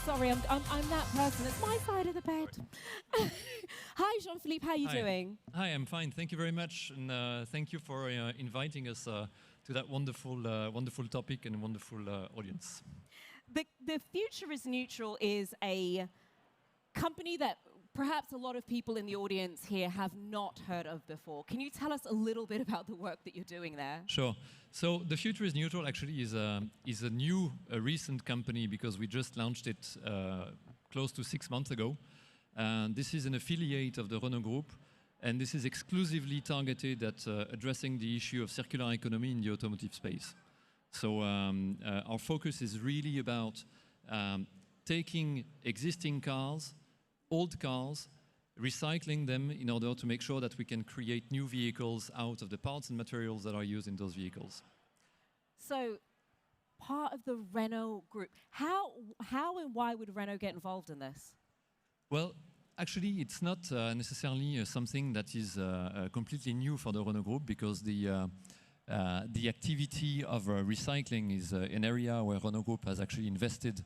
Sorry, I'm that person. It's my side of the bed. Hi, Jean-Philippe. How are you doing? Hi, I'm fine. Thank you very much, and thank you for inviting us to that wonderful topic and wonderful audience. The Future is Neutral is a company that perhaps a lot of people in the audience here have not heard of before. Can you tell us a little bit about the work that you're doing there? Sure. So the Future is Neutral actually is a new, recent company because we just launched it close to 6 months ago. And this is an affiliate of the Renault Group, and this is exclusively targeted at addressing the issue of circular economy in the automotive space. So our focus is really about taking existing cars, old cars, recycling them in order to make sure that we can create new vehicles out of the parts and materials that are used in those vehicles. So, part of the Renault Group. How and why would Renault get involved in this? Well, actually, it's not necessarily something that is completely new for the Renault Group, because the activity of recycling is an area where Renault Group has actually invested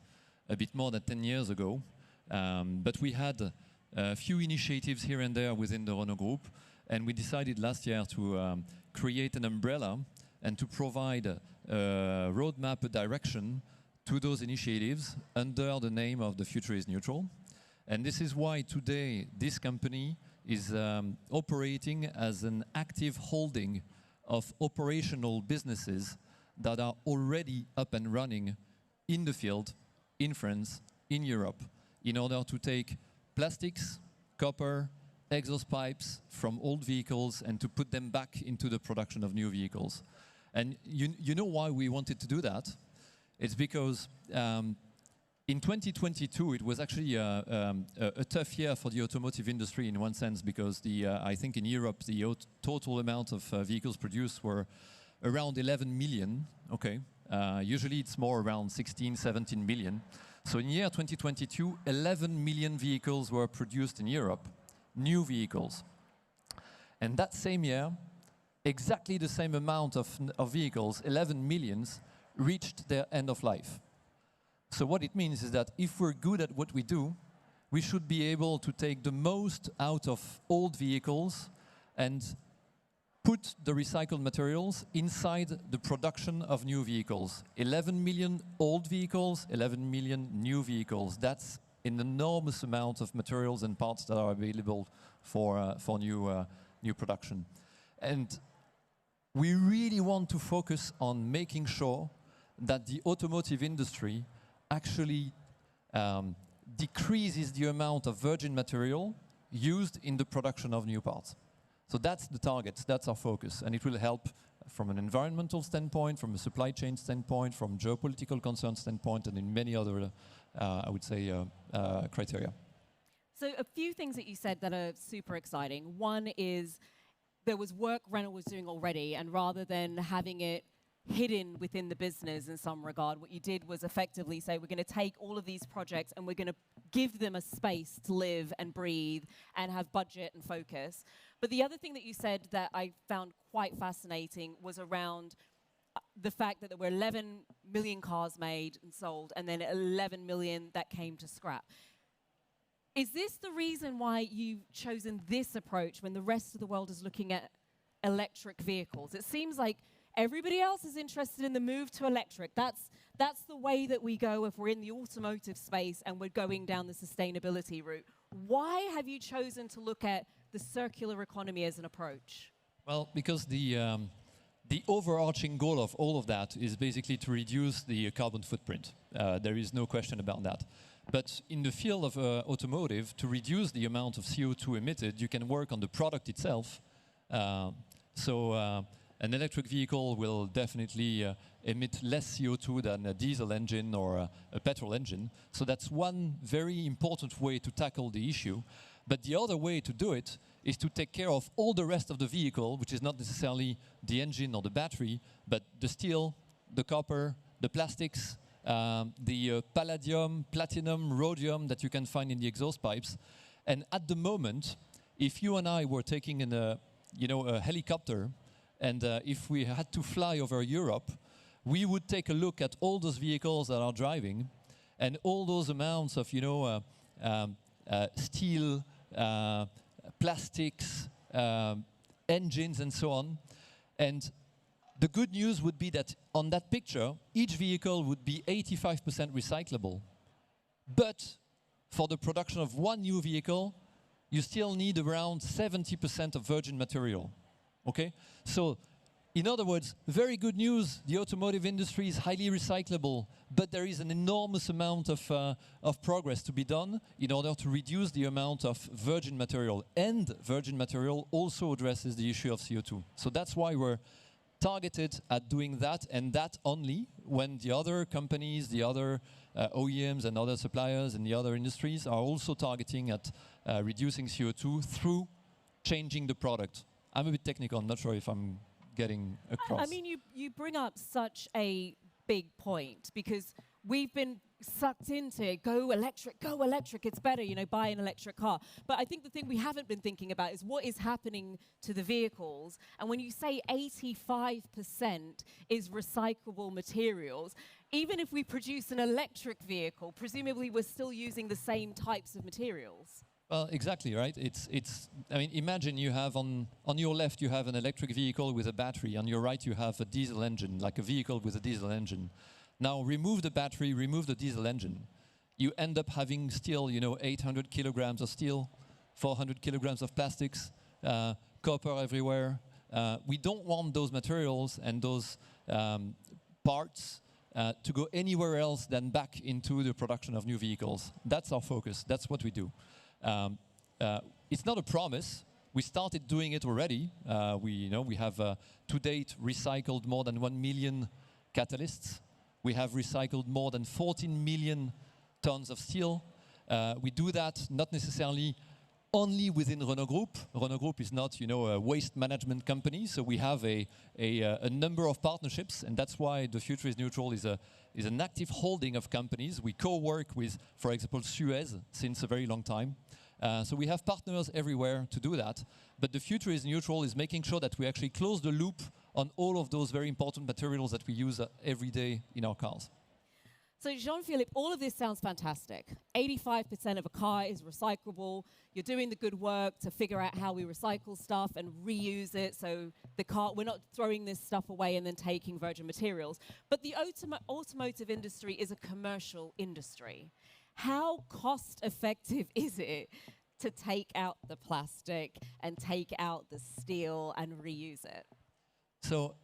a bit more than 10 years ago. But we had a few initiatives here and there within the Renault Group, and we decided last year to create an umbrella and to provide a roadmap, a direction to those initiatives under the name of the Future is Neutral. And this is why today this company is operating as an active holding of operational businesses that are already up and running in the field, in France, in Europe, in order to take plastics, copper, exhaust pipes from old vehicles and to put them back into the production of new vehicles. And you know why we wanted to do that? It's because in 2022, it was actually a tough year for the automotive industry in one sense, because I think in Europe, the total amount of vehicles produced were around 11 million. Okay. Usually it's more around 16, 17 million. So in year 2022, 11 million vehicles were produced in Europe, new vehicles. And that same year, exactly the same amount of vehicles, 11 millions, reached their end of life. So what it means is that if we're good at what we do, we should be able to take the most out of old vehicles and put the recycled materials inside the production of new vehicles. 11 million old vehicles, 11 million new vehicles. That's an enormous amount of materials and parts that are available for new production. And we really want to focus on making sure that the automotive industry actually decreases the amount of virgin material used in the production of new parts. So that's the target, that's our focus, and it will help from an environmental standpoint, from a supply chain standpoint, from geopolitical concern standpoint, and in many other, I would say, criteria. So a few things that you said that are super exciting. One is there was work Renault was doing already, and rather than having it hidden within the business in some regard, what you did was effectively say, we're going to take all of these projects and we're going to give them a space to live and breathe and have budget and focus. But the other thing that you said that I found quite fascinating was around the fact that there were 11 million cars made and sold, and then 11 million that came to scrap. Is this the reason why you've chosen this approach when the rest of the world is looking at electric vehicles? It seems like everybody else is interested in the move to electric. That's the way that we go if we're in the automotive space and we're going down the sustainability route. Why have you chosen to look at the circular economy as an approach? Well, because the overarching goal of all of that is basically to reduce the carbon footprint. There is no question about that. But in the field of automotive, to reduce the amount of CO2 emitted, you can work on the product itself. An electric vehicle will definitely emit less CO2 than a diesel engine or a petrol engine. So that's one very important way to tackle the issue. But the other way to do it is to take care of all the rest of the vehicle, which is not necessarily the engine or the battery, but the steel, the copper, the plastics, the palladium, platinum, rhodium that you can find in the exhaust pipes. And at the moment, if you and I were taking a helicopter, and if we had to fly over Europe, we would take a look at all those vehicles that are driving, and all those amounts of, steel, plastics, engines, and so on. And the good news would be that on that picture, each vehicle would be 85% recyclable. But for the production of one new vehicle, you still need around 70% of virgin material. Okay? So, in other words, very good news, the automotive industry is highly recyclable, but there is an enormous amount of progress to be done in order to reduce the amount of virgin material. And virgin material also addresses the issue of CO2. So that's why we're targeted at doing that, and that only when the other companies, the other OEMs and other suppliers and the other industries are also targeting at reducing CO2 through changing the product. I'm a bit technical, I'm not sure if I'm getting across. I mean, you bring up such a big point, because we've been sucked into go electric, it's better, buy an electric car. But I think the thing we haven't been thinking about is what is happening to the vehicles. And when you say 85% is recyclable materials, even if we produce an electric vehicle, presumably we're still using the same types of materials. Well, exactly, right? I mean, imagine you have on your left, you have an electric vehicle with a battery. On your right, you have a diesel engine, like a vehicle with a diesel engine. Now, remove the battery, remove the diesel engine. You end up having still, 800 kilograms of steel, 400 kilograms of plastics, copper everywhere. We don't want those materials and those parts to go anywhere else than back into the production of new vehicles. That's our focus. That's what we do. It's not a promise. We started doing it already. We have to date recycled more than 1 million catalysts. We have recycled more than 14 million tons of steel. We do that not necessarily only within Renault Group. Renault Group is not, a waste management company, so we have a number of partnerships, and that's why the Future is Neutral is an active holding of companies. We co-work with, for example, Suez since a very long time. So we have partners everywhere to do that, but the Future is Neutral is making sure that we actually close the loop on all of those very important materials that we use every day in our cars. So Jean-Philippe, all of this sounds fantastic. 85% of a car is recyclable. You're doing the good work to figure out how we recycle stuff and reuse it, so we're not throwing this stuff away and then taking virgin materials. But the automotive industry is a commercial industry. How cost effective is it to take out the plastic and take out the steel and reuse it? So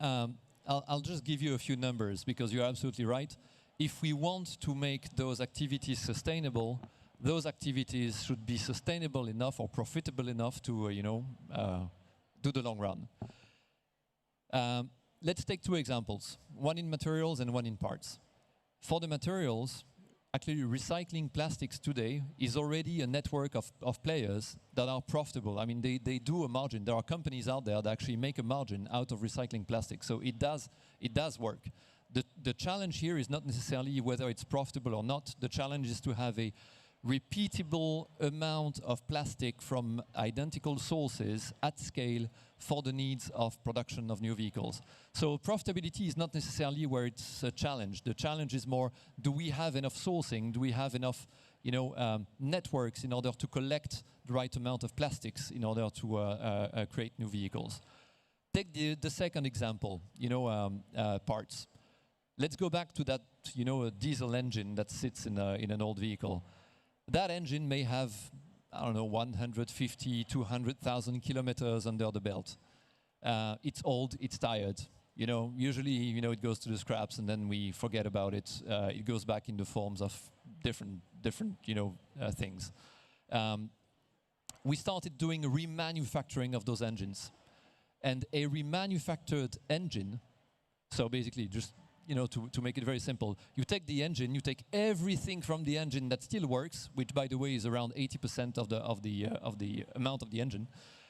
I'll just give you a few numbers, because you're absolutely right. If we want to make those activities sustainable, those activities should be sustainable enough or profitable enough to, do the long run. Let's take two examples, one in materials and one in parts. For the materials, actually recycling plastics today is already a network of players that are profitable. I mean, they do a margin. There are companies out there that actually make a margin out of recycling plastic. So it does work. The challenge here is not necessarily whether it's profitable or not. The challenge is to have a repeatable amount of plastic from identical sources at scale for the needs of production of new vehicles. So profitability is not necessarily where it's a challenge. The challenge is more, do we have enough sourcing? Do we have enough networks in order to collect the right amount of plastics in order to create new vehicles? Take the second example, parts. Let's go back to that, diesel engine that sits in an old vehicle. That engine may have, 150, 200,000 kilometers under the belt. It's old, it's tired. Usually, it goes to the scraps and then we forget about it. It goes back in the forms of different things. We started doing remanufacturing of those engines. And a remanufactured engine, so basically just to make it very simple, you take the engine, you take everything from the engine that still works, which by the way is around 80% of the amount of the engine,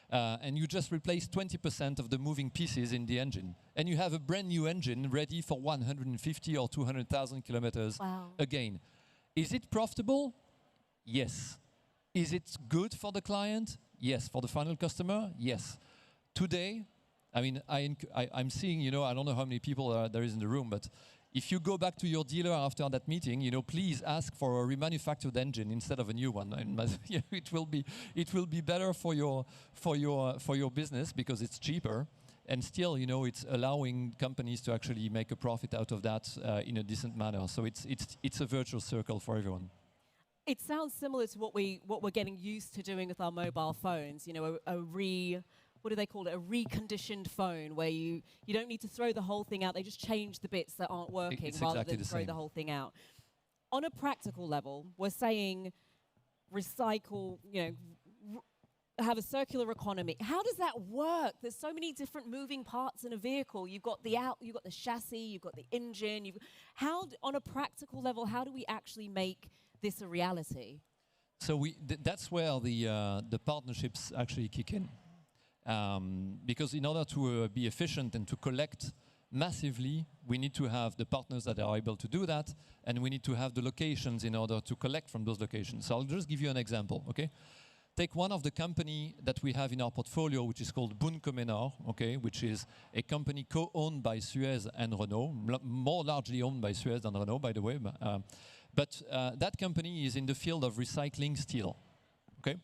and you just replace 20% of the moving pieces in the engine, and you have a brand new engine ready for 150 or 200,000 kilometers. Wow. Again. Is it profitable? Yes. Is it good for the client? Yes. For the final customer? Yes. Today, I mean, I'm seeing, I don't know how many people there is in the room, but if you go back to your dealer after that meeting, please ask for a remanufactured engine instead of a new one. And it will be better for your business because it's cheaper, and still, it's allowing companies to actually make a profit out of that in a decent manner. So it's a virtuous circle for everyone. It sounds similar to what we're getting used to doing with our mobile phones. What do they call it? A reconditioned phone, where you don't need to throw the whole thing out. They just change the bits that aren't working rather than throw the whole thing out. On a practical level, we're saying recycle, have a circular economy. How does that work? There's so many different moving parts in a vehicle. You've got the chassis, you've got the engine. On a practical level, how do we actually make this a reality? So that's where the partnerships actually kick in. Because in order to be efficient and to collect massively, we need to have the partners that are able to do that, and we need to have the locations in order to collect from those locations. So I'll just give you an example, okay? Take one of the company that we have in our portfolio, which is called Buncomenor, okay, which is a company co-owned by Suez and Renault, more largely owned by Suez than Renault, by the way. But that company is in the field of recycling steel, okay?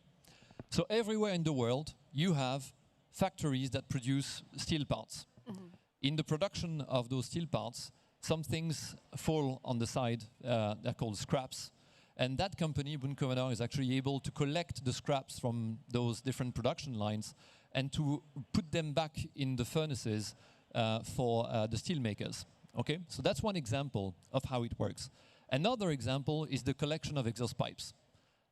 So everywhere in the world, you have factories that produce steel parts. Mm-hmm. In the production of those steel parts, some things fall on the side, they're called scraps. And that company, Buncomenor, is actually able to collect the scraps from those different production lines and to put them back in the furnaces for the steel makers. Okay? So that's one example of how it works. Another example is the collection of exhaust pipes.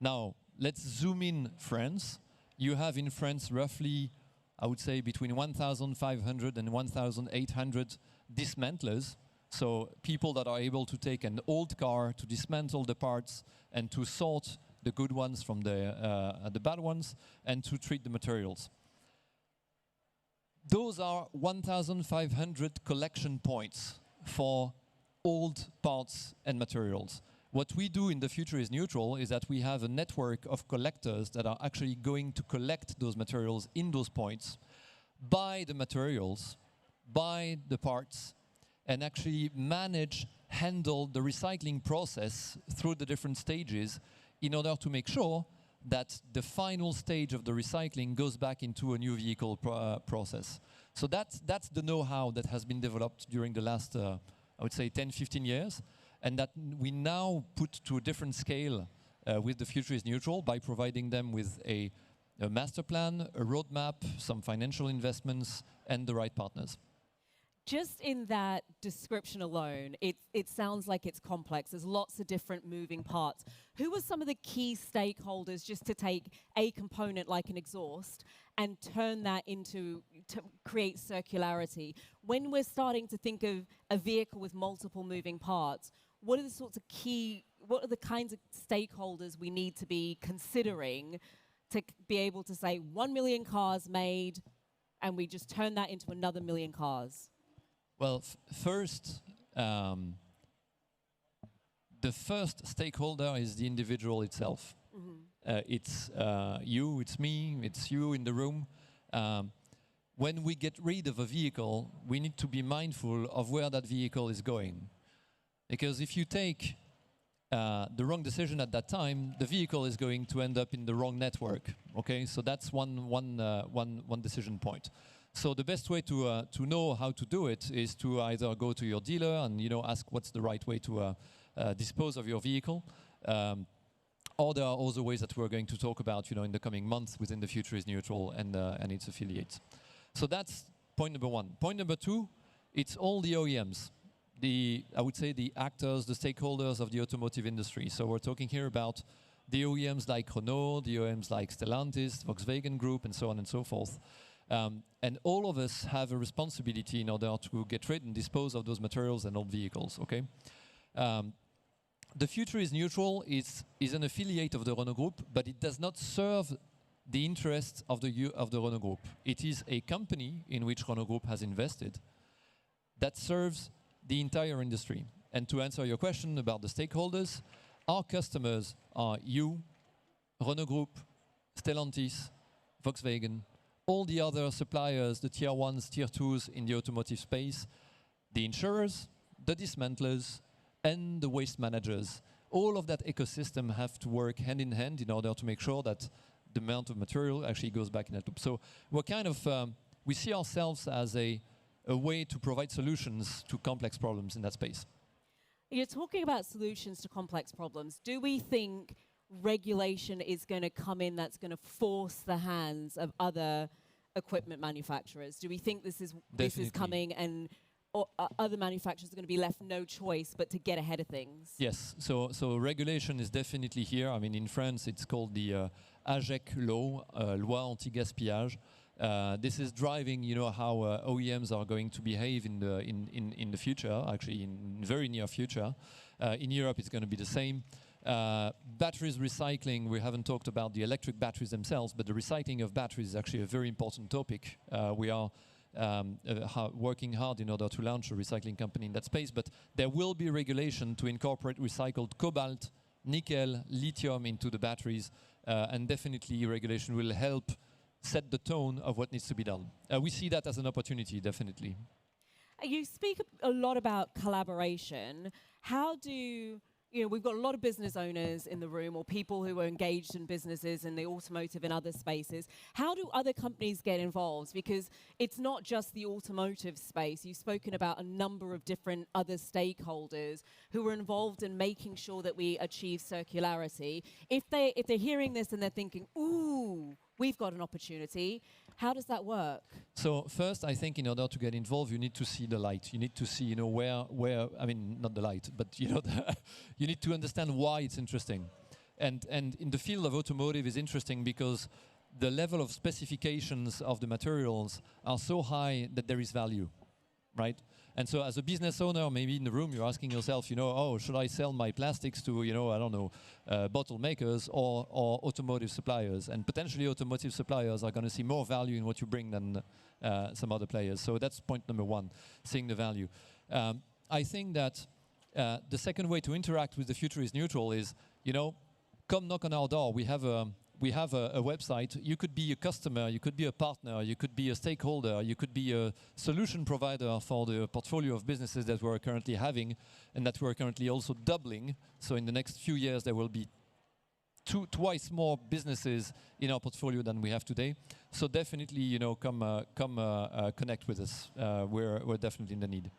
Now, let's zoom in France. You have in France roughly, I would say, between 1,500 and 1,800 dismantlers. So people that are able to take an old car, to dismantle the parts, and to sort the good ones from the bad ones, and to treat the materials. Those are 1,500 collection points for old parts and materials. What we do in the Future is Neutral is that we have a network of collectors that are actually going to collect those materials in those points, buy the materials, buy the parts, and actually handle the recycling process through the different stages in order to make sure that the final stage of the recycling goes back into a new vehicle process. So that's the know-how that has been developed during the last, I would say, 10, 15 years, and that we now put to a different scale with the Future is Neutral by providing them with a master plan, a roadmap, some financial investments, and the right partners. Just in that description alone, it sounds like it's complex. There's lots of different moving parts. Who are some of the key stakeholders, just to take a component like an exhaust and turn that to create circularity? When we're starting to think of a vehicle with multiple moving parts, what are the kinds of stakeholders we need to be considering to be able to say 1 million cars made, and we just turn that into another million cars? Well, first, the first stakeholder is the individual itself. Mm-hmm. It's you, it's me, it's you in the room. When we get rid of a vehicle, we need to be mindful of where that vehicle is going. Because if you take the wrong decision at that time, the vehicle is going to end up in the wrong network. Okay, so that's one decision point. So the best way to know how to do it is to either go to your dealer and ask what's the right way to dispose of your vehicle, or there are other ways that we're going to talk about in the coming months within the Future is Neutral and its affiliates. So that's point number one. Point number two, it's all the OEMs. I would say the actors, the stakeholders of the automotive industry. So we're talking here about the OEMs like Renault, the OEMs like Stellantis, Volkswagen Group, and so on and so forth. And all of us have a responsibility in order to get rid and dispose of those materials and old vehicles, okay? The Future is Neutral is an affiliate of the Renault Group, but it does not serve the interests of the Renault Group. It is a company in which Renault Group has invested that serves the entire industry. And to answer your question about the stakeholders, our customers are you, Renault Group, Stellantis, Volkswagen, all the other suppliers, the tier 1s, tier 2s in the automotive space, the insurers, the dismantlers, and the waste managers. All of that ecosystem have to work hand in hand in order to make sure that the amount of material actually goes back in that loop. So we're kind of, we see ourselves as a way to provide solutions to complex problems in that space. You're talking about solutions to complex problems. Do we think regulation is going to come in that's going to force the hands of other equipment manufacturers? Do we think this is coming, and other manufacturers are going to be left no choice but to get ahead of things? Yes, so regulation is definitely here. I mean, in France, it's called the AGEC law, Loi Anti-Gaspillage. This is driving, how OEMs are going to behave in the future, actually in very near future. In Europe, it's going to be the same. Batteries recycling, we haven't talked about the electric batteries themselves, but the recycling of batteries is actually a very important topic. We are working hard in order to launch a recycling company in that space, but there will be regulation to incorporate recycled cobalt, nickel, lithium into the batteries, and definitely regulation will help set the tone of what needs to be done. We see that as an opportunity, definitely. You speak a lot about collaboration. How do, we've got a lot of business owners in the room, or people who are engaged in businesses in the automotive and other spaces. How do other companies get involved? Because it's not just the automotive space. You've spoken about a number of different other stakeholders who are involved in making sure that we achieve circularity. If they're hearing this and they're thinking, ooh, we've got an opportunity, how does that work? So first, I think in order to get involved, you need to see the light. You need to see, where I mean, not the light, but you need to understand why it's interesting. And in the field of automotive is interesting because the level of specifications of the materials are so high that there is value, right? And so as a business owner, maybe in the room, you're asking yourself, oh, should I sell my plastics to, I don't know, bottle makers or automotive suppliers? And potentially automotive suppliers are going to see more value in what you bring than some other players. So that's point number one, seeing the value. I think that the second way to interact with the future is neutral is, come knock on our door. We have a website. You could be a customer, you could be a partner, you could be a stakeholder, you could be a solution provider for the portfolio of businesses that we're currently having and that we're currently also doubling. So in the next few years, there will be twice more businesses in our portfolio than we have today. So definitely, come connect with us. We're definitely in the need.